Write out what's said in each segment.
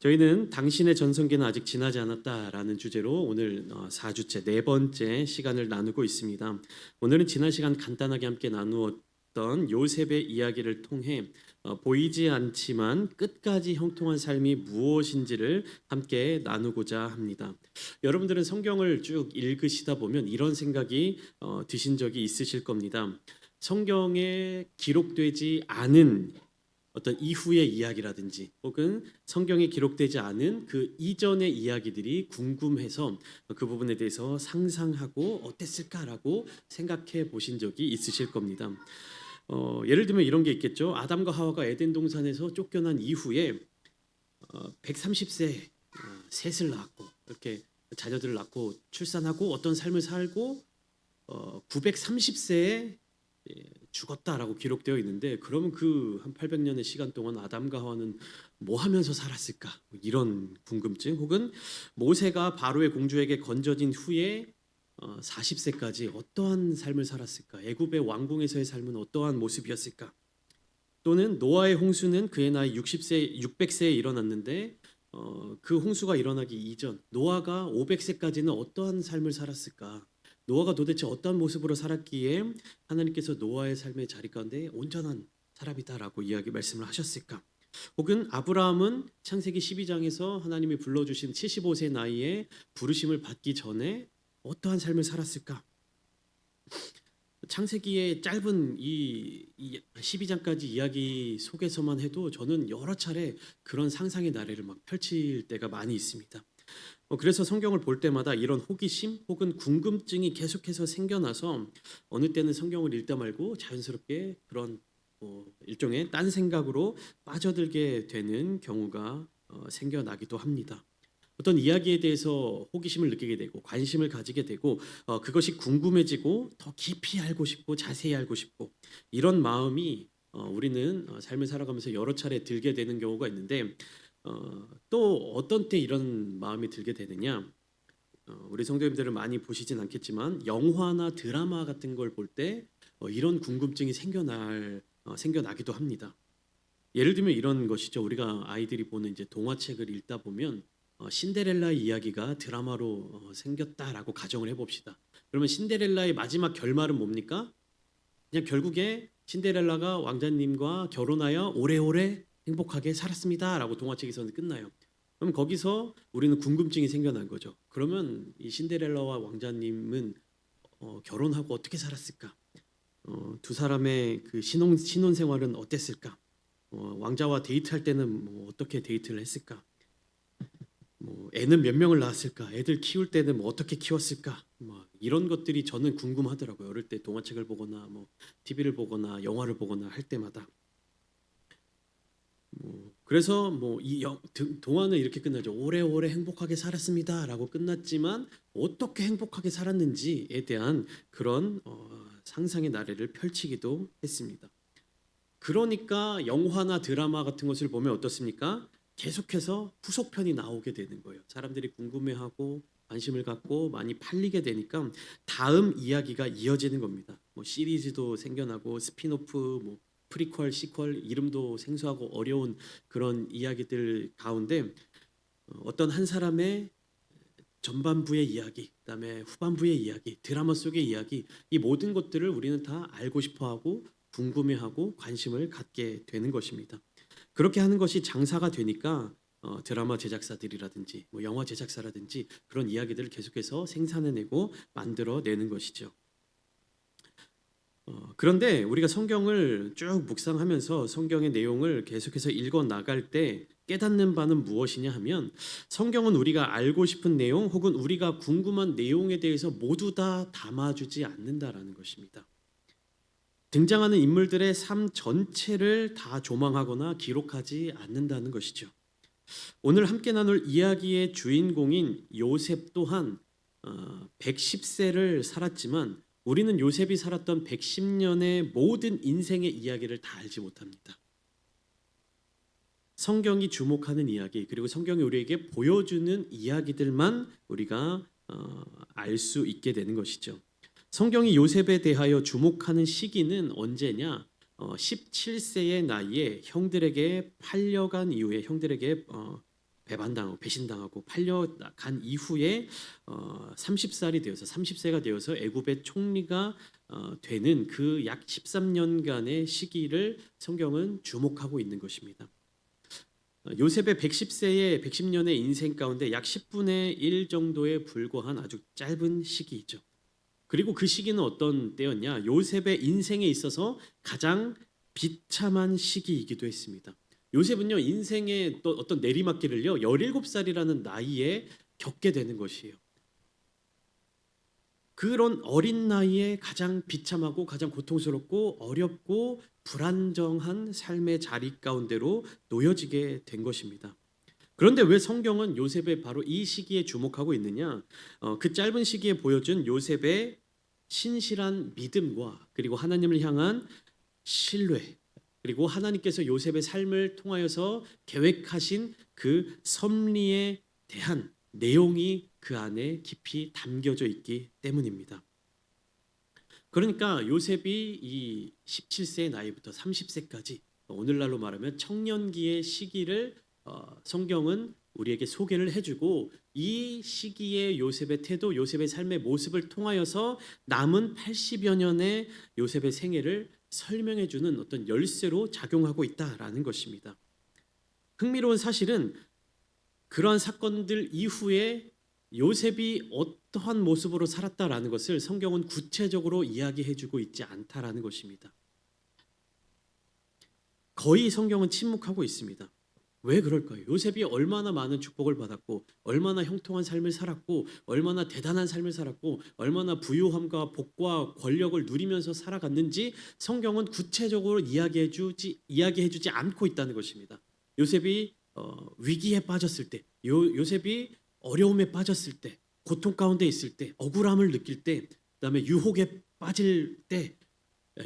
저희는 당신의 전성기는 아직 지나지 않았다라는 주제로 오늘 4주째 네 번째 시간을 나누고 있습니다. 오늘은 지난 시간 간단하게 함께 나누었던 요셉의 이야기를 통해 보이지 않지만 끝까지 형통한 삶이 무엇인지를 함께 나누고자 합니다. 여러분들은 성경을 쭉 읽으시다 보면 이런 생각이 드신 적이 있으실 겁니다. 성경에 기록되지 않은 어떤 이후의 이야기라든지 혹은 성경에 기록되지 않은 그 이전의 이야기들이 궁금해서 그 부분에 대해서 상상하고 어땠을까라고 생각해 보신 적이 있으실 겁니다. 예를 들면 이런 게 있겠죠. 아담과 하와가 에덴 동산에서 쫓겨난 이후에 130세 셋을 낳고 이렇게 자녀들을 낳고 출산하고 어떤 삶을 살고 930세에 죽었다라고 기록되어 있는데, 그러면 그 한 800년의 시간 동안 아담과 하와는 뭐 하면서 살았을까? 이런 궁금증, 혹은 모세가 바로의 공주에게 건져진 후에 40세까지 어떠한 삶을 살았을까? 애굽의 왕궁에서의 삶은 어떠한 모습이었을까? 또는 노아의 홍수는 그의 나이 600세에 일어났는데 그 홍수가 일어나기 이전 노아가 500세까지는 어떠한 삶을 살았을까? 노아가 도대체 어떤 모습으로 살았기에 하나님께서 노아의 삶의 자리 가운데 온전한 사람이다라고 말씀을 하셨을까? 혹은 아브라함은 창세기 12장에서 하나님이 불러주신 75세 나이에 부르심을 받기 전에 어떠한 삶을 살았을까? 창세기의 짧은 이 12장까지 이야기 속에서만 해도 저는 여러 차례 그런 상상의 나래를 막 펼칠 때가 많이 있습니다. 그래서 성경을 볼 때마다 이런 호기심 혹은 궁금증이 계속해서 생겨나서 어느 때는 성경을 읽다 말고 자연스럽게 그런 일종의 딴 생각으로 빠져들게 되는 경우가 생겨나기도 합니다. 어떤 이야기에 대해서 호기심을 느끼게 되고 관심을 가지게 되고 그것이 궁금해지고 더 깊이 알고 싶고 자세히 알고 싶고 이런 마음이 우리는 삶을 살아가면서 여러 차례 들게 되는 경우가 있는데, 또 어떤 때 이런 마음이 들게 되느냐, 우리 성도님들은 많이 보시진 않겠지만 영화나 드라마 같은 걸 볼 때 이런 궁금증이 생겨나기도 합니다. 예를 들면 이런 것이죠. 우리가 아이들이 보는 이제 동화책을 읽다 보면 신데렐라 이야기가 드라마로 생겼다라고 가정을 해봅시다. 그러면 신데렐라의 마지막 결말은 뭡니까? 그냥 결국에 신데렐라가 왕자님과 결혼하여 오래오래 행복하게 살았습니다라고 동화책에서는 끝나요. 그럼 거기서 우리는 궁금증이 생겨난 거죠. 그러면 이 신데렐라와 왕자님은 결혼하고 어떻게 살았을까? 두 사람의 그 신혼 생활은 어땠을까? 왕자와 데이트할 때는 뭐 어떻게 데이트를 했을까? 애는 몇 명을 낳았을까? 애들 키울 때는 뭐 어떻게 키웠을까? 이런 것들이 저는 궁금하더라고요. 어릴 때 동화책을 보거나 TV를 보거나 영화를 보거나 할 때마다. 그래서 이 동화는 이렇게 끝나죠. 오래오래 행복하게 살았습니다라고 끝났지만 어떻게 행복하게 살았는지에 대한 그런 상상의 나래를 펼치기도 했습니다. 그러니까 영화나 드라마 같은 것을 보면 어떻습니까? 계속해서 후속편이 나오게 되는 거예요. 사람들이 궁금해하고 관심을 갖고 많이 팔리게 되니까 다음 이야기가 이어지는 겁니다. 시리즈도 생겨나고 스핀오프, 프리퀄, 시퀄, 이름도 생소하고 어려운 그런 이야기들 가운데 어떤 한 사람의 전반부의 이야기, 그다음에 후반부의 이야기, 드라마 속의 이야기, 이 모든 것들을 우리는 다 알고 싶어하고 궁금해하고 관심을 갖게 되는 것입니다. 그렇게 하는 것이 장사가 되니까 드라마 제작사들이라든지 영화 제작사라든지 그런 이야기들을 계속해서 생산해내고 만들어내는 것이죠. 그런데 우리가 성경을 쭉 묵상하면서 성경의 내용을 계속해서 읽어 나갈 때 깨닫는 바는 무엇이냐 하면, 성경은 우리가 알고 싶은 내용 혹은 우리가 궁금한 내용에 대해서 모두 다 담아주지 않는다라는 것입니다. 등장하는 인물들의 삶 전체를 다 조망하거나 기록하지 않는다는 것이죠. 오늘 함께 나눌 이야기의 주인공인 요셉 또한 110세를 살았지만 우리는 요셉이 살았던 110년의 모든 인생의 이야기를 다 알지 못합니다. 성경이 주목하는 이야기, 그리고 성경이 우리에게 보여주는 이야기들만 우리가 알 수 있게 되는 것이죠. 성경이 요셉에 대하여 주목하는 시기는 언제냐? 17세의 나이에 형들에게 팔려간 이후에, 형들에게 배반당하고 배신당하고 팔려간 이후에 30살이 되어서 30세가 되어서 애굽의 총리가 되는 그 약 13년간의 시기를 성경은 주목하고 있는 것입니다. 요셉의 110년의 인생 가운데 약 10분의 1 정도에 불과한 아주 짧은 시기이죠. 그리고 그 시기는 어떤 때였냐? 요셉의 인생에 있어서 가장 비참한 시기이기도 했습니다. 요셉은요, 인생의 또 어떤 내리막길을요, 17살이라는 나이에 겪게 되는 것이에요. 그런 어린 나이에 가장 비참하고 가장 고통스럽고 어렵고 불안정한 삶의 자리 가운데로 놓여지게 된 것입니다. 그런데 왜 성경은 요셉의 바로 이 시기에 주목하고 있느냐? 그 짧은 시기에 보여준 요셉의 신실한 믿음과 그리고 하나님을 향한 신뢰, 그리고 하나님께서 요셉의 삶을 통하여서 계획하신 그 섭리에 대한 내용이 그 안에 깊이 담겨져 있기 때문입니다. 그러니까 요셉이 이 17세의 나이부터 30세까지 오늘날로 말하면 청년기의 시기를 성경은 우리에게 소개를 해주고 이 시기의 요셉의 태도, 요셉의 삶의 모습을 통하여서 남은 80여 년의 요셉의 생애를 설명해주는 어떤 열쇠로 작용하고 있다라는 것입니다. 흥미로운 사실은 그러한 사건들 이후에 요셉이 어떠한 모습으로 살았다라는 것을 성경은 구체적으로 이야기해주고 있지 않다라는 것입니다. 거의 성경은 침묵하고 있습니다. 왜 그럴까요? 요셉이 얼마나 많은 축복을 받았고 얼마나 형통한 삶을 살았고 얼마나 대단한 삶을 살았고 얼마나 부유함과 복과 권력을 누리면서 살아갔는지 성경은 구체적으로 이야기해주지 않고 있다는 것입니다. 요셉이 위기에 빠졌을 때, 요셉이 어려움에 빠졌을 때, 고통 가운데 있을 때, 억울함을 느낄 때, 그다음에 유혹에 빠질 때,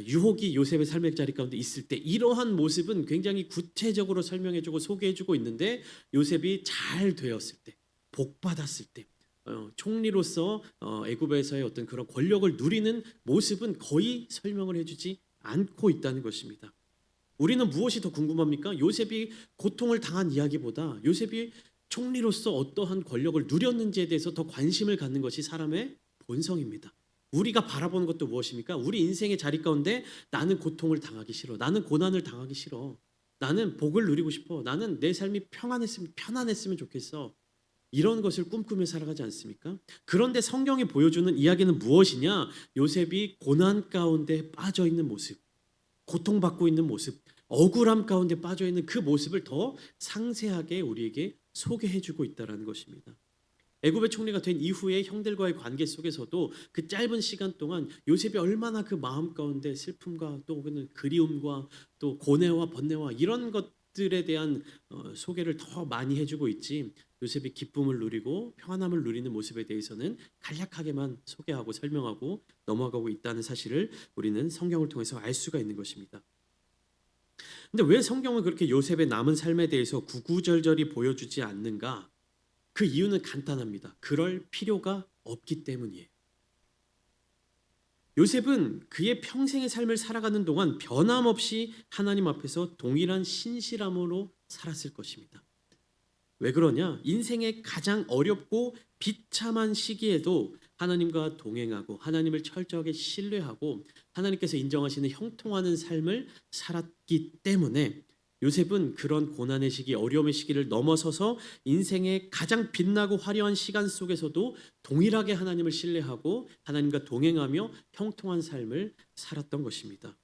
유혹이 요셉의 삶의 자리 가운데 있을 때 이러한 모습은 굉장히 구체적으로 설명해주고 소개해주고 있는데 요셉이 잘 되었을 때, 복 받았을 때, 총리로서 애굽에서의 어떤 그런 권력을 누리는 모습은 거의 설명을 해주지 않고 있다는 것입니다. 우리는 무엇이 더 궁금합니까? 요셉이 고통을 당한 이야기보다 요셉이 총리로서 어떠한 권력을 누렸는지에 대해서 더 관심을 갖는 것이 사람의 본성입니다. 우리가 바라보는 것도 무엇입니까? 우리 인생의 자리 가운데 나는 고통을 당하기 싫어. 나는 고난을 당하기 싫어. 나는 복을 누리고 싶어. 나는 내 삶이 편안했으면 좋겠어. 이런 것을 꿈꾸며 살아가지 않습니까? 그런데 성경이 보여주는 이야기는 무엇이냐? 요셉이 고난 가운데 빠져 있는 모습, 고통받고 있는 모습, 억울함 가운데 빠져 있는 그 모습을 더 상세하게 우리에게 소개해주고 있다는 것입니다. 애굽의 총리가 된 이후에 형들과의 관계 속에서도 그 짧은 시간 동안 요셉이 얼마나 그 마음 가운데 슬픔과 또 그리움과 또 고뇌와 번뇌와 이런 것들에 대한 소개를 더 많이 해주고 있지, 요셉이 기쁨을 누리고 평안함을 누리는 모습에 대해서는 간략하게만 소개하고 설명하고 넘어가고 있다는 사실을 우리는 성경을 통해서 알 수가 있는 것입니다. 근데 왜 성경은 그렇게 요셉의 남은 삶에 대해서 구구절절히 보여주지 않는가? 그 이유는 간단합니다. 그럴 필요가 없기 때문이에요. 요셉은 그의 평생의 삶을 살아가는 동안 변함없이 하나님 앞에서 동일한 신실함으로 살았을 것입니다. 왜 그러냐? 인생의 가장 어렵고 비참한 시기에도 하나님과 동행하고 하나님을 철저하게 신뢰하고 하나님께서 인정하시는 형통하는 삶을 살았기 때문에 요셉은 그런 고난의 시기, 어려움의 시기를 넘어서서 인생의 가장 빛나고 화려한 시간 속에서도 동일하게 하나님을 신뢰하고 하나님과 동행하며 형통한 삶을 살았던 것입니다.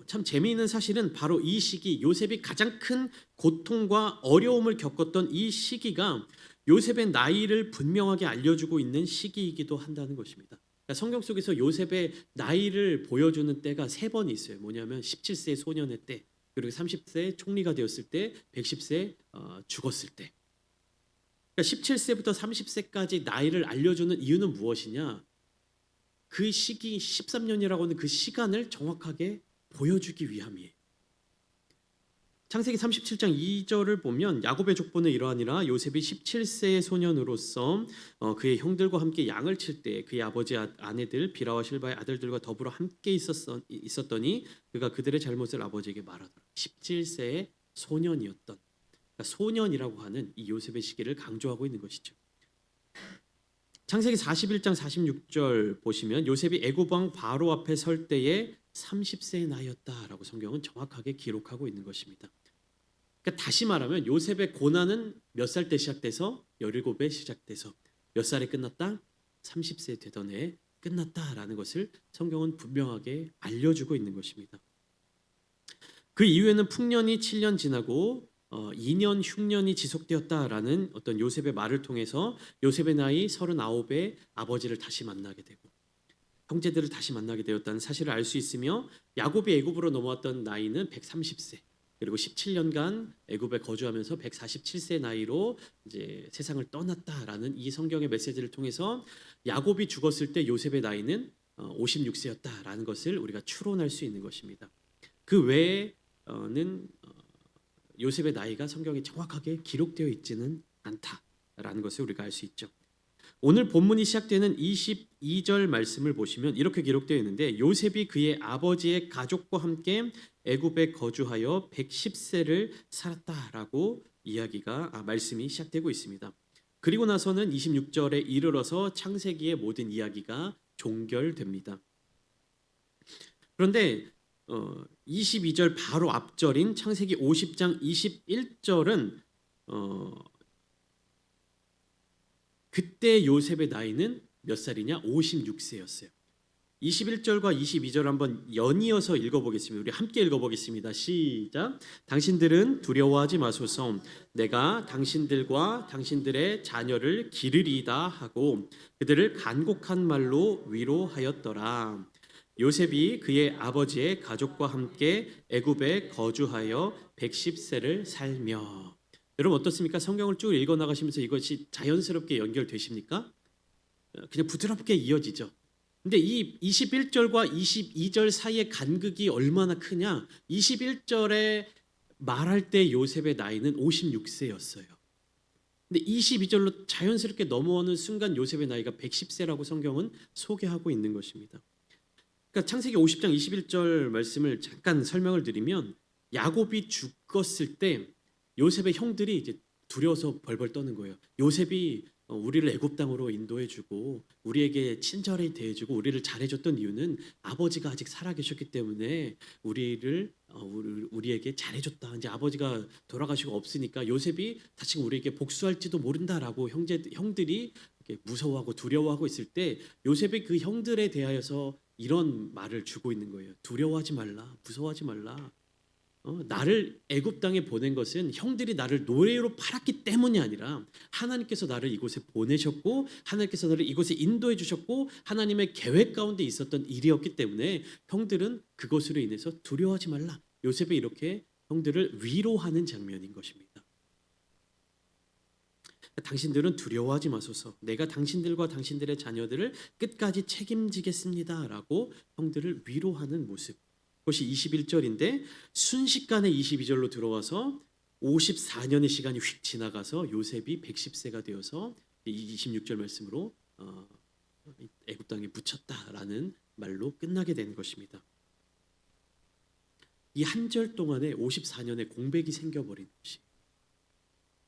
참 재미있는 사실은 바로 이 시기, 요셉이 가장 큰 고통과 어려움을 겪었던 이 시기가 요셉의 나이를 분명하게 알려주고 있는 시기이기도 한다는 것입니다. 그러니까 성경 속에서 요셉의 나이를 보여주는 때가 3번 있어요. 뭐냐면 17세 소년의 때, 그리고 30세 총리가 되었을 때, 110세 죽었을 때. 그러니까 17세부터 30세까지 나이를 알려주는 이유는 무엇이냐? 그 시기 13년이라고 하는 그 시간을 정확하게 보여주기 위함이에요. 창세기 37장 2절을 보면 야곱의 족보는 이러하니라. 요셉이 17세의 소년으로서 그의 형들과 함께 양을 칠 때 그의 아버지 아내들 비라와 실바의 아들들과 더불어 함께 있었더니 그가 그들의 잘못을 아버지에게 말하더라. 17세의 소년이었던, 그러니까 소년이라고 하는 이 요셉의 시기를 강조하고 있는 것이죠. 창세기 41장 46절 보시면 요셉이 애굽 왕 바로 앞에 설 때에 30세의 나이였다라고 성경은 정확하게 기록하고 있는 것입니다. 그러니까 다시 말하면 요셉의 고난은 몇 살 때 시작돼서 17에 시작돼서 몇 살에 끝났다? 30세 되던 해에 끝났다라는 것을 성경은 분명하게 알려주고 있는 것입니다. 그 이후에는 풍년이 7년 지나고 2년 흉년이 지속되었다라는 어떤 요셉의 말을 통해서 요셉의 나이 39에 아버지를 다시 만나게 되고 형제들을 다시 만나게 되었다는 사실을 알 수 있으며 야곱이 애굽으로 넘어왔던 나이는 130세 그리고 17년간 애굽에 거주하면서 147세 나이로 이제 세상을 떠났다라는 이 성경의 메시지를 통해서 야곱이 죽었을 때 요셉의 나이는 56세였다라는 것을 우리가 추론할 수 있는 것입니다. 그 외에는 요셉의 나이가 성경에 정확하게 기록되어 있지는 않다라는 것을 우리가 알 수 있죠. 오늘 본문이 시작되는 22절 말씀을 보시면 이렇게 기록되어 있는데 요셉이 그의 아버지의 가족과 함께 애굽에 거주하여 110세를 살았다라고 말씀이 시작되고 있습니다. 그리고 나서는 26절에 이르러서 창세기의 모든 이야기가 종결됩니다. 그런데 22절 바로 앞절인 창세기 50장 21절은 그때 요셉의 나이는 몇 살이냐? 56세였어요. 21절과 22절 한번 연이어서 읽어보겠습니다. 우리 함께 읽어보겠습니다. 시작. 당신들은 두려워하지 마소서. 내가 당신들과 당신들의 자녀를 기르리이다 하고 그들을 간곡한 말로 위로하였더라. 요셉이 그의 아버지의 가족과 함께 애굽에 거주하여 110세를 살며. 여러분 어떻습니까? 성경을 쭉 읽어 나가시면서 이것이 자연스럽게 연결되십니까? 그냥 부드럽게 이어지죠. 근데 이 21절과 22절 사이의 간극이 얼마나 크냐? 21절에 말할 때 요셉의 나이는 56세였어요. 근데 22절로 자연스럽게 넘어오는 순간 요셉의 나이가 110세라고 성경은 소개하고 있는 것입니다. 그러니까 창세기 50장 21절 말씀을 잠깐 설명을 드리면 야곱이 죽었을 때 요셉의 형들이 이제 두려워서 벌벌 떠는 거예요. 요셉이 우리를 애굽 땅으로 인도해주고 우리에게 친절히 대해주고 우리를 잘해줬던 이유는 아버지가 아직 살아계셨기 때문에 우리에게 잘해줬다. 이제 아버지가 돌아가시고 없으니까 요셉이 다시 우리에게 복수할지도 모른다라고 형들이 이렇게 무서워하고 두려워하고 있을 때 요셉이 그 형들에 대하여서 이런 말을 주고 있는 거예요. 두려워하지 말라, 무서워하지 말라. 나를 애굽 땅에 보낸 것은 형들이 나를 노예로 팔았기 때문이 아니라 하나님께서 나를 이곳에 보내셨고 하나님께서 나를 이곳에 인도해 주셨고 하나님의 계획 가운데 있었던 일이었기 때문에 형들은 그것으로 인해서 두려워하지 말라. 요셉이 이렇게 형들을 위로하는 장면인 것입니다. 당신들은 두려워하지 마소서. 내가 당신들과 당신들의 자녀들을 끝까지 책임지겠습니다라고 형들을 위로하는 모습. 그것이 21절인데 순식간에 22절로 들어와서 54년의 시간이 휙 지나가서 요셉이 110세가 되어서 26절 말씀으로 애굽 땅에 묻혔다라는 말로 끝나게 되는 것입니다. 이 한 절 동안에 54년의 공백이 생겨버린 것이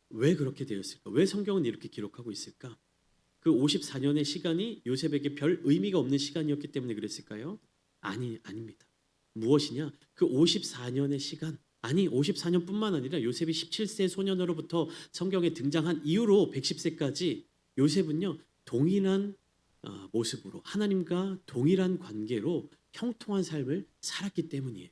왜 그렇게 되었을까? 왜 성경은 이렇게 기록하고 있을까? 그 54년의 시간이 요셉에게 별 의미가 없는 시간이었기 때문에 그랬을까요? 아닙니다. 무엇이냐? 그 54년의 시간, 54년뿐만 아니라 요셉이 17세 소년으로부터 성경에 등장한 이후로 110세까지 요셉은요 동일한 모습으로 하나님과 동일한 관계로 형통한 삶을 살았기 때문이에요.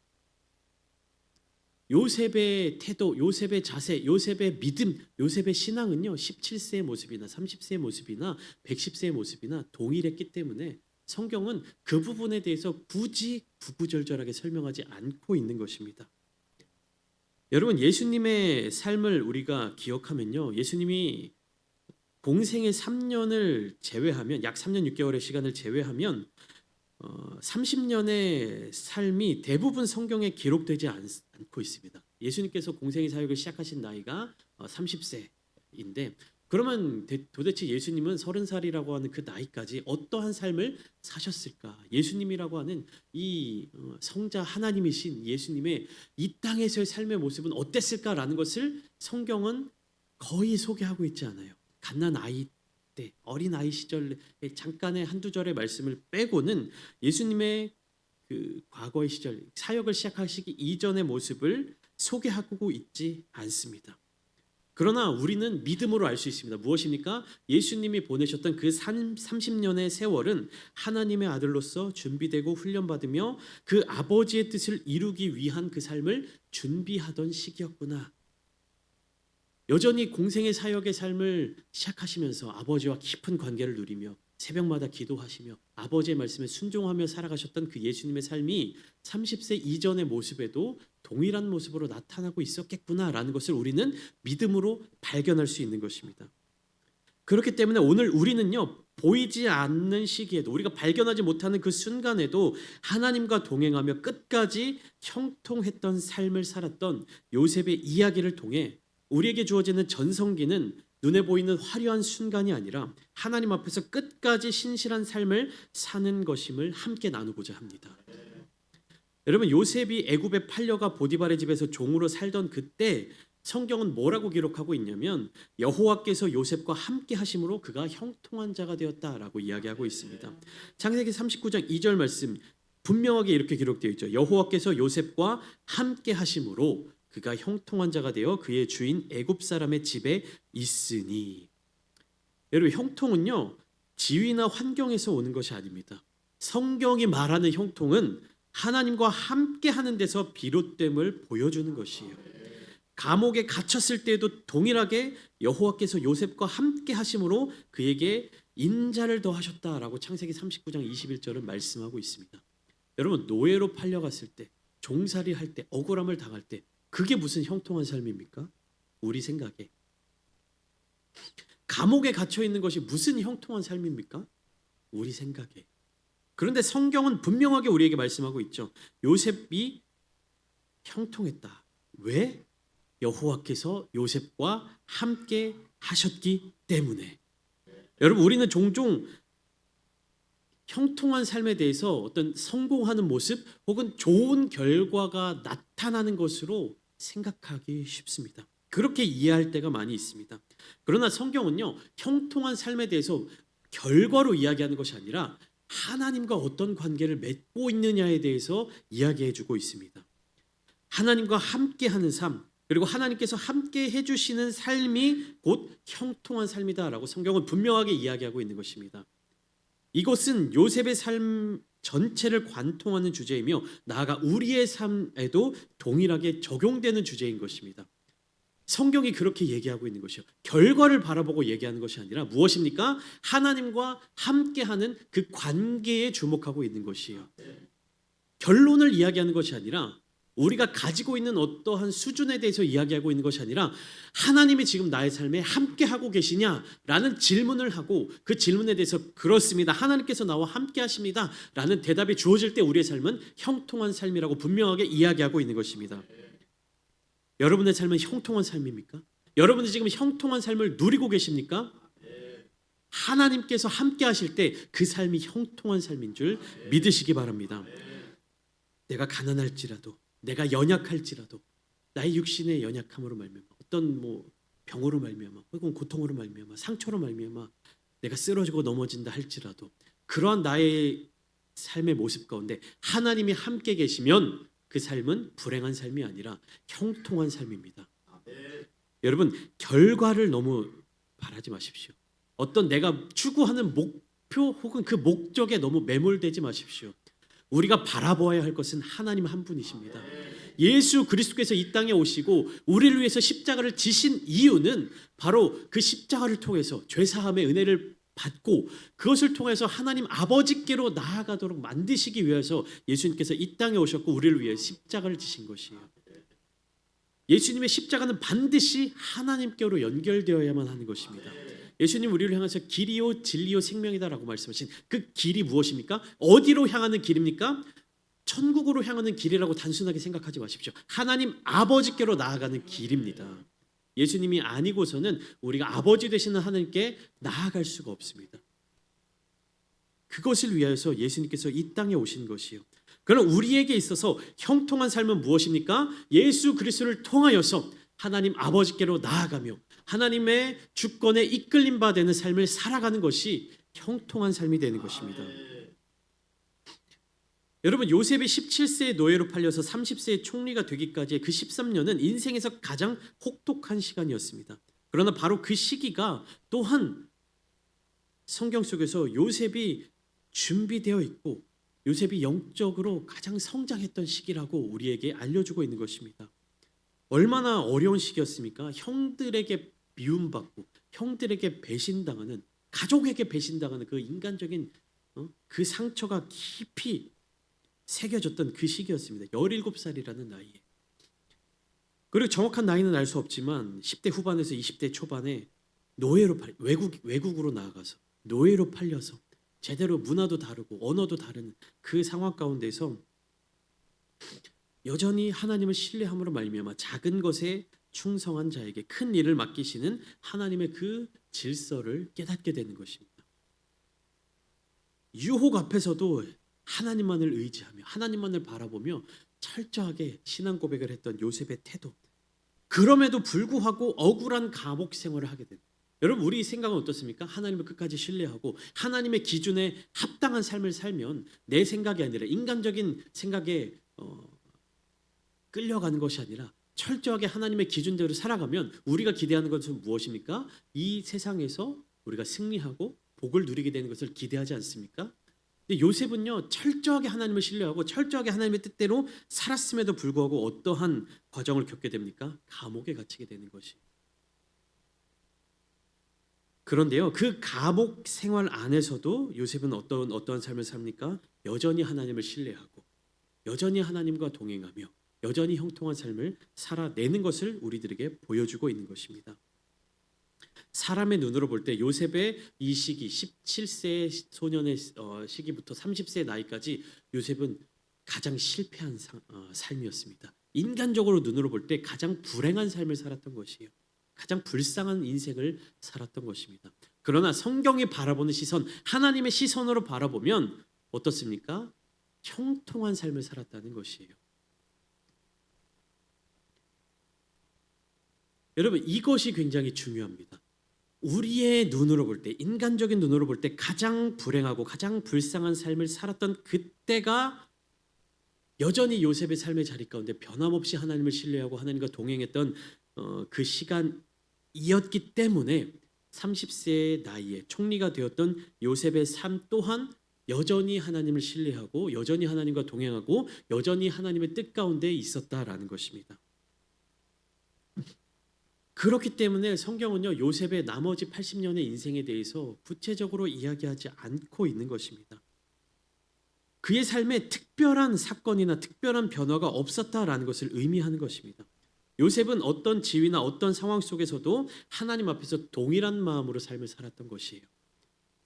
요셉의 태도, 요셉의 자세, 요셉의 믿음, 요셉의 신앙은요 17세의 모습이나 30세의 모습이나 110세의 모습이나 동일했기 때문에 성경은 그 부분에 대해서 굳이 구구절절하게 설명하지 않고 있는 것입니다. 여러분 예수님의 삶을 우리가 기억하면요 예수님이 공생의 3년을 제외하면 약 3년 6개월의 시간을 제외하면 30년의 삶이 대부분 성경에 기록되지 않고 있습니다. 예수님께서 공생의 사역을 시작하신 나이가 30세인데 그러면 도대체 예수님은 30살이라고 하는 그 나이까지 어떠한 삶을 사셨을까? 예수님이라고 하는 이 성자 하나님이신 예수님의 이 땅에서의 삶의 모습은 어땠을까라는 것을 성경은 거의 소개하고 있지 않아요. 갓난 아이 때, 어린 아이 시절에 잠깐의 한두 절의 말씀을 빼고는 예수님의 그 과거의 시절, 사역을 시작하시기 이전의 모습을 소개하고 있지 않습니다. 그러나 우리는 믿음으로 알 수 있습니다. 무엇입니까? 예수님이 보내셨던 그 30년의 세월은 하나님의 아들로서 준비되고 훈련받으며 그 아버지의 뜻을 이루기 위한 그 삶을 준비하던 시기였구나. 여전히 공생의 사역의 삶을 시작하시면서 아버지와 깊은 관계를 누리며 새벽마다 기도하시며 아버지의 말씀에 순종하며 살아가셨던 그 예수님의 삶이 30세 이전의 모습에도 동일한 모습으로 나타나고 있었겠구나라는 것을 우리는 믿음으로 발견할 수 있는 것입니다. 그렇기 때문에 오늘 우리는요, 보이지 않는 시기에도, 우리가 발견하지 못하는 그 순간에도 하나님과 동행하며 끝까지 형통했던 삶을 살았던 요셉의 이야기를 통해 우리에게 주어지는 전성기는 눈에 보이는 화려한 순간이 아니라 하나님 앞에서 끝까지 신실한 삶을 사는 것임을 함께 나누고자 합니다. 여러분, 요셉이 애굽에 팔려가 보디발의 집에서 종으로 살던 그때 성경은 뭐라고 기록하고 있냐면 여호와께서 요셉과 함께 하심으로 그가 형통한 자가 되었다라고 이야기하고 있습니다. 창세기 39장 2절 말씀 분명하게 이렇게 기록되어 있죠. 여호와께서 요셉과 함께 하심으로 그가 형통한 자가 되어 그의 주인 애굽 사람의 집에 있으니. 여러분, 형통은요 지위나 환경에서 오는 것이 아닙니다. 성경이 말하는 형통은 하나님과 함께 하는 데서 비롯됨을 보여주는 것이에요. 감옥에 갇혔을 때에도 동일하게 여호와께서 요셉과 함께 하심으로 그에게 인자를 더하셨다라고 창세기 39장 21절은 말씀하고 있습니다. 여러분, 노예로 팔려갔을 때, 종살이 할 때, 억울함을 당할 때 그게 무슨 형통한 삶입니까? 우리 생각에. 감옥에 갇혀 있는 것이 무슨 형통한 삶입니까? 우리 생각에. 그런데 성경은 분명하게 우리에게 말씀하고 있죠. 요셉이 형통했다. 왜? 여호와께서 요셉과 함께 하셨기 때문에. 여러분, 우리는 종종 형통한 삶에 대해서 어떤 성공하는 모습 혹은 좋은 결과가 나타나는 것으로 생각하기 쉽습니다. 그렇게 이해할 때가 많이 있습니다. 그러나 성경은요, 형통한 삶에 대해서 결과로 이야기하는 것이 아니라 하나님과 어떤 관계를 맺고 있느냐에 대해서 이야기해주고 있습니다. 하나님과 함께하는 삶, 그리고 하나님께서 함께 해주시는 삶이 곧 형통한 삶이다라고 성경은 분명하게 이야기하고 있는 것입니다. 이것은 요셉의 삶 전체를 관통하는 주제이며 나아가 우리의 삶에도 동일하게 적용되는 주제인 것입니다. 성경이 그렇게 얘기하고 있는 것이요. 결과를 바라보고 얘기하는 것이 아니라 무엇입니까? 하나님과 함께하는 그 관계에 주목하고 있는 것이에요. 결론을 이야기하는 것이 아니라 우리가 가지고 있는 어떠한 수준에 대해서 이야기하고 있는 것이 아니라 하나님이 지금 나의 삶에 함께하고 계시냐라는 질문을 하고 그 질문에 대해서 그렇습니다. 하나님께서 나와 함께하십니다. 라는 대답이 주어질 때 우리의 삶은 형통한 삶이라고 분명하게 이야기하고 있는 것입니다. 여러분의 삶은 형통한 삶입니까? 여러분이 지금 형통한 삶을 누리고 계십니까? 하나님께서 함께하실 때 그 삶이 형통한 삶인 줄 믿으시기 바랍니다. 내가 가난할지라도 내가 연약할지라도 나의 육신의 연약함으로 말미암아 어떤 병으로 말미암아 혹은 고통으로 말미암아 상처로 말미암아 내가 쓰러지고 넘어진다 할지라도 그러한 나의 삶의 모습 가운데 하나님이 함께 계시면 그 삶은 불행한 삶이 아니라 형통한 삶입니다. 여러분, 결과를 너무 바라지 마십시오. 어떤 내가 추구하는 목표 혹은 그 목적에 너무 매몰되지 마십시오. 우리가 바라보아야 할 것은 하나님 한 분이십니다. 예수 그리스도께서 이 땅에 오시고 우리를 위해서 십자가를 지신 이유는 바로 그 십자가를 통해서 죄사함의 은혜를 받고 그것을 통해서 하나님 아버지께로 나아가도록 만드시기 위해서 예수님께서 이 땅에 오셨고 우리를 위해 십자가를 지신 것이에요. 예수님의 십자가는 반드시 하나님께로 연결되어야만 하는 것입니다. 예수님 우리를 향해서 길이요 진리요 생명이다라고 말씀하신 그 길이 무엇입니까? 어디로 향하는 길입니까? 천국으로 향하는 길이라고 단순하게 생각하지 마십시오. 하나님 아버지께로 나아가는 길입니다. 예수님이 아니고서는 우리가 아버지 되시는 하나님께 나아갈 수가 없습니다. 그것을 위하여서 예수님께서 이 땅에 오신 것이요. 그럼 우리에게 있어서 형통한 삶은 무엇입니까? 예수 그리스도를 통하여서 하나님 아버지께로 나아가며 하나님의 주권에 이끌림 바 되는 삶을 살아가는 것이 형통한 삶이 되는 것입니다. 여러분, 요셉이 17세의 노예로 팔려서 30세의 총리가 되기까지의 그 13년은 인생에서 가장 혹독한 시간이었습니다. 그러나 바로 그 시기가 또한 성경 속에서 요셉이 준비되어 있고 요셉이 영적으로 가장 성장했던 시기라고 우리에게 알려주고 있는 것입니다. 얼마나 어려운 시기였습니까? 형들에게 미움받고 형들에게 배신당하는, 가족에게 배신당하는 그 인간적인 그 상처가 깊이 새겨졌던 그 시기였습니다. 17살이라는 나이에. 그리고 정확한 나이는 알 수 없지만 10대 후반에서 20대 초반에 노예로 외국으로 나아가서 노예로 팔려서 제대로 문화도 다르고 언어도 다른 그 상황 가운데서 여전히 하나님을 신뢰함으로 말미암아 작은 것에 충성한 자에게 큰 일을 맡기시는 하나님의 그 질서를 깨닫게 되는 것입니다. 유혹 앞에서도 하나님만을 의지하며 하나님만을 바라보며 철저하게 신앙 고백을 했던 요셉의 태도, 그럼에도 불구하고 억울한 감옥 생활을 하게 됩니다. 여러분, 우리 생각은 어떻습니까? 하나님을 끝까지 신뢰하고 하나님의 기준에 합당한 삶을 살면 내 생각이 아니라 인간적인 생각에 끌려가는 것이 아니라 철저하게 하나님의 기준대로 살아가면 우리가 기대하는 것은 무엇입니까? 이 세상에서 우리가 승리하고 복을 누리게 되는 것을 기대하지 않습니까? 근데 요셉은요, 철저하게 하나님을 신뢰하고 철저하게 하나님의 뜻대로 살았음에도 불구하고 어떠한 과정을 겪게 됩니까? 감옥에 갇히게 되는 것이. 그런데요, 그 감옥 생활 안에서도 요셉은 어떠한 삶을 삽니까? 여전히 하나님을 신뢰하고 여전히 하나님과 동행하며 여전히 형통한 삶을 살아내는 것을 우리들에게 보여주고 있는 것입니다. 사람의 눈으로 볼 때 요셉의 이 시기, 17세 소년의 시기부터 30세 나이까지 요셉은 가장 실패한 삶이었습니다. 인간적으로 눈으로 볼 때 가장 불행한 삶을 살았던 것이에요. 가장 불쌍한 인생을 살았던 것입니다. 그러나 성경이 바라보는 시선, 하나님의 시선으로 바라보면 어떻습니까? 형통한 삶을 살았다는 것이에요. 여러분, 이것이 굉장히 중요합니다. 우리의 눈으로 볼 때, 인간적인 눈으로 볼 때 가장 불행하고 가장 불쌍한 삶을 살았던 그때가 여전히 요셉의 삶의 자리 가운데 변함없이 하나님을 신뢰하고 하나님과 동행했던 그 시간이었기 때문에 30세의 나이에 총리가 되었던 요셉의 삶 또한 여전히 하나님을 신뢰하고 여전히 하나님과 동행하고 여전히 하나님의 뜻 가운데 있었다라는 것입니다. 그렇기 때문에 성경은요, 요셉의 나머지 80년의 인생에 대해서 구체적으로 이야기하지 않고 있는 것입니다. 그의 삶에 특별한 사건이나 특별한 변화가 없었다라는 것을 의미하는 것입니다. 요셉은 어떤 지위나 어떤 상황 속에서도 하나님 앞에서 동일한 마음으로 삶을 살았던 것이에요.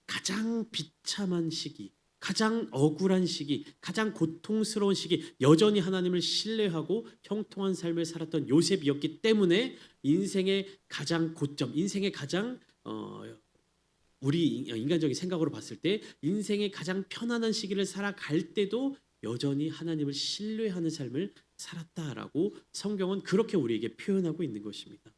가장 비참한 시기, 가장 억울한 시기, 가장 고통스러운 시기, 여전히 하나님을 신뢰하고 형통한 삶을 살았던 요셉이었기 때문에 인생의 가장 고점, 인생의 가장 우리 인간적인 생각으로 봤을 때 인생의 가장 편안한 시기를 살아갈 때도 여전히 하나님을 신뢰하는 삶을 살았다라고 성경은 그렇게 우리에게 표현하고 있는 것입니다.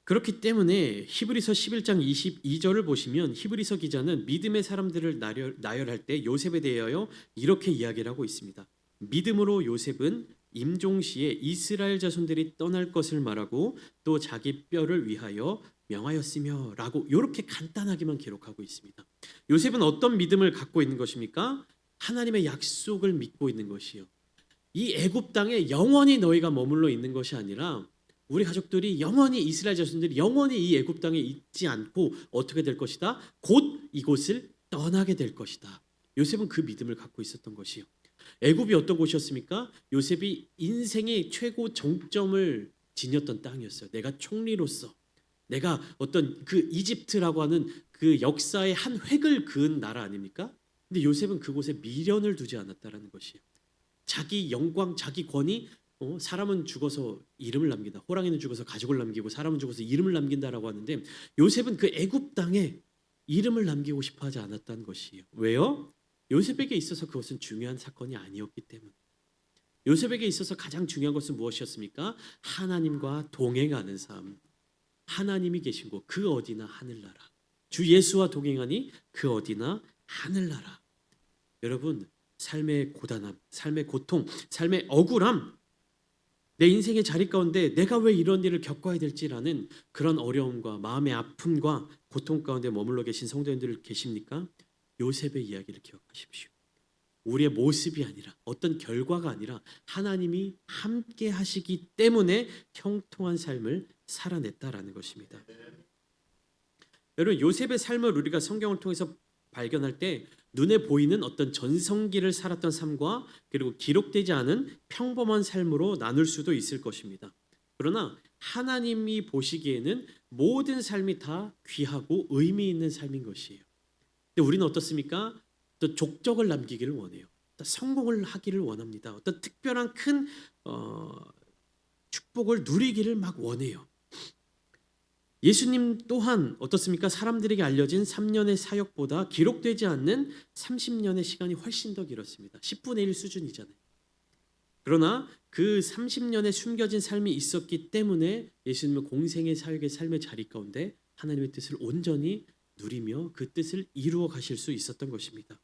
그렇기 때문에 히브리서 11장 22절을 보시면 히브리서 기자는 믿음의 사람들을 나열할 때 요셉에 대하여 이렇게 이야기를 하고 있습니다. 믿음으로 요셉은 임종시에 이스라엘 자손들이 떠날 것을 말하고 또 자기 뼈를 위하여 명하였으며 라고 이렇게 간단하게만 기록하고 있습니다. 요셉은 어떤 믿음을 갖고 있는 것입니까? 하나님의 약속을 믿고 있는 것이요. 이 애굽 땅에 영원히 너희가 머물러 있는 것이 아니라 우리 가족들이 영원히 이스라엘 자손들이 영원히 이 애굽 땅에 있지 않고 어떻게 될 것이다? 곧 이곳을 떠나게 될 것이다. 요셉은 그 믿음을 갖고 있었던 것이요. 애굽이 어떤 곳이었습니까? 요셉이 인생의 최고 정점을 지녔던 땅이었어요. 내가 총리로서 내가 어떤 그 이집트라고 하는 그 역사의 한 획을 그은 나라 아닙니까? 근데 요셉은 그곳에 미련을 두지 않았다라는 것이에요. 자기 영광, 자기 권위 사람은 죽어서 이름을 남긴다. 호랑이는 죽어서 가족을 남기고 사람은 죽어서 이름을 남긴다라고 하는데 요셉은 그 애굽 땅에 이름을 남기고 싶어 하지 않았다는 것이에요. 왜요? 요셉에게 있어서 그것은 중요한 사건이 아니었기 때문에. 요셉에게 있어서 가장 중요한 것은 무엇이었습니까? 하나님과 동행하는 삶. 하나님이 계신 곳, 그 어디나 하늘나라. 주 예수와 동행하니 그 어디나 하늘나라. 여러분, 삶의 고단함, 삶의 고통, 삶의 억울함, 내 인생의 자리 가운데 내가 왜 이런 일을 겪어야 될지라는 그런 어려움과 마음의 아픔과 고통 가운데 머물러 계신 성도님들 계십니까? 요셉의 이야기를 기억하십시오. 우리의 모습이 아니라 어떤 결과가 아니라 하나님이 함께 하시기 때문에 형통한 삶을 살아냈다라는 것입니다. 여러분, 요셉의 삶을 우리가 성경을 통해서 발견할 때 눈에 보이는 어떤 전성기를 살았던 삶과 그리고 기록되지 않은 평범한 삶으로 나눌 수도 있을 것입니다. 그러나 하나님이 보시기에는 모든 삶이 다 귀하고 의미 있는 삶인 것이에요. 근데 우리는 어떻습니까? 또 족적을 남기기를 원해요. 또 성공을 하기를 원합니다. 어떤 특별한 큰 축복을 누리기를 막 원해요. 예수님 또한 어떻습니까? 사람들에게 알려진 3년의 사역보다 기록되지 않는 30년의 시간이 훨씬 더 길었습니다. 10분의 1 수준이잖아요. 그러나 그 30년의 숨겨진 삶이 있었기 때문에 예수님은 공생의 사역의 삶의 자리 가운데 하나님의 뜻을 온전히 누리며 그 뜻을 이루어 가실 수 있었던 것입니다.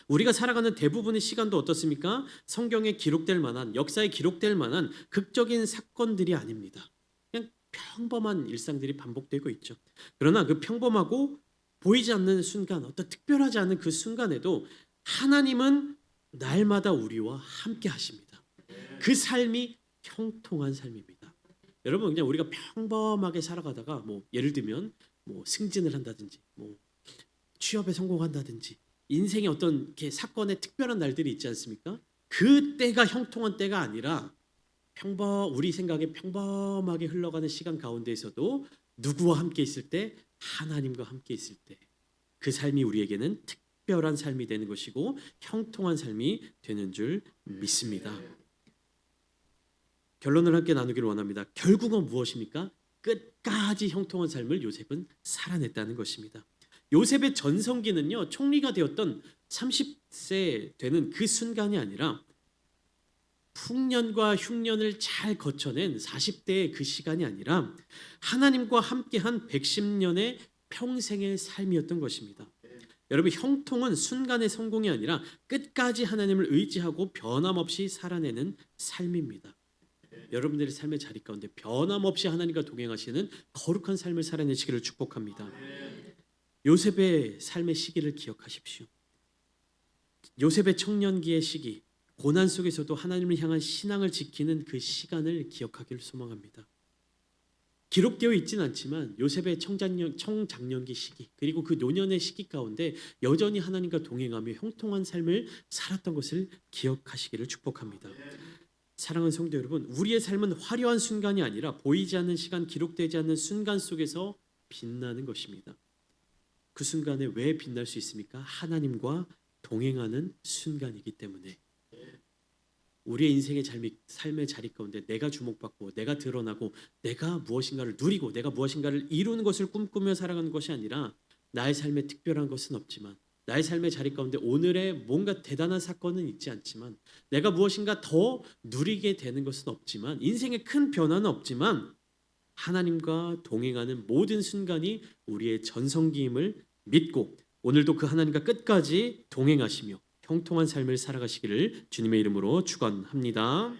우리가 살아가는 대부분의 시간도 어떻습니까? 성경에 기록될 만한, 역사에 기록될 만한 극적인 사건들이 아닙니다. 그냥 평범한 일상들이 반복되고 있죠. 그러나 그 평범하고 보이지 않는 순간, 어떤 특별하지 않은 그 순간에도 하나님은 날마다 우리와 함께 하십니다. 그 삶이 형통한 삶입니다. 여러분, 그냥 우리가 평범하게 살아가다가 예를 들면 승진을 한다든지 취업에 성공한다든지 인생의 어떤 이렇게 사건의 특별한 날들이 있지 않습니까? 그 때가 형통한 때가 아니라 우리 생각에 평범하게 흘러가는 시간 가운데에서도 누구와 함께 있을 때? 하나님과 함께 있을 때 그 삶이 우리에게는 특별한 삶이 되는 것이고 형통한 삶이 되는 줄 믿습니다. 결론을 함께 나누기를 원합니다. 결국은 무엇입니까? 끝까지 형통한 삶을 요셉은 살아냈다는 것입니다. 요셉의 전성기는요, 총리가 되었던 30세 되는 그 순간이 아니라 풍년과 흉년을 잘 거쳐낸 40대의 그 시간이 아니라 하나님과 함께한 110년의 평생의 삶이었던 것입니다. 여러분, 형통은 순간의 성공이 아니라 끝까지 하나님을 의지하고 변함없이 살아내는 삶입니다. 여러분들의 삶의 자리 가운데 변함없이 하나님과 동행하시는 거룩한 삶을 살아내시기를 축복합니다. 요셉의 삶의 시기를 기억하십시오. 요셉의 청년기의 시기, 고난 속에서도 하나님을 향한 신앙을 지키는 그 시간을 기억하기를 소망합니다. 기록되어 있지는 않지만 요셉의 청장년기 시기 그리고 그 노년의 시기 가운데 여전히 하나님과 동행하며 형통한 삶을 살았던 것을 기억하시기를 축복합니다. 사랑하는 성도 여러분, 우리의 삶은 화려한 순간이 아니라 보이지 않는 시간, 기록되지 않는 순간 속에서 빛나는 것입니다. 그 순간에 왜 빛날 수 있습니까? 하나님과 동행하는 순간이기 때문에. 우리의 인생의 삶의 자리 가운데 내가 주목받고 내가 드러나고 내가 무엇인가를 누리고 내가 무엇인가를 이루는 것을 꿈꾸며 살아가는 것이 아니라 나의 삶에 특별한 것은 없지만 나의 삶의 자리 가운데 오늘의 뭔가 대단한 사건은 있지 않지만 내가 무엇인가 더 누리게 되는 것은 없지만 인생에 큰 변화는 없지만 하나님과 동행하는 모든 순간이 우리의 전성기임을 믿고 오늘도 그 하나님과 끝까지 동행하시며 형통한 삶을 살아가시기를 주님의 이름으로 축원합니다.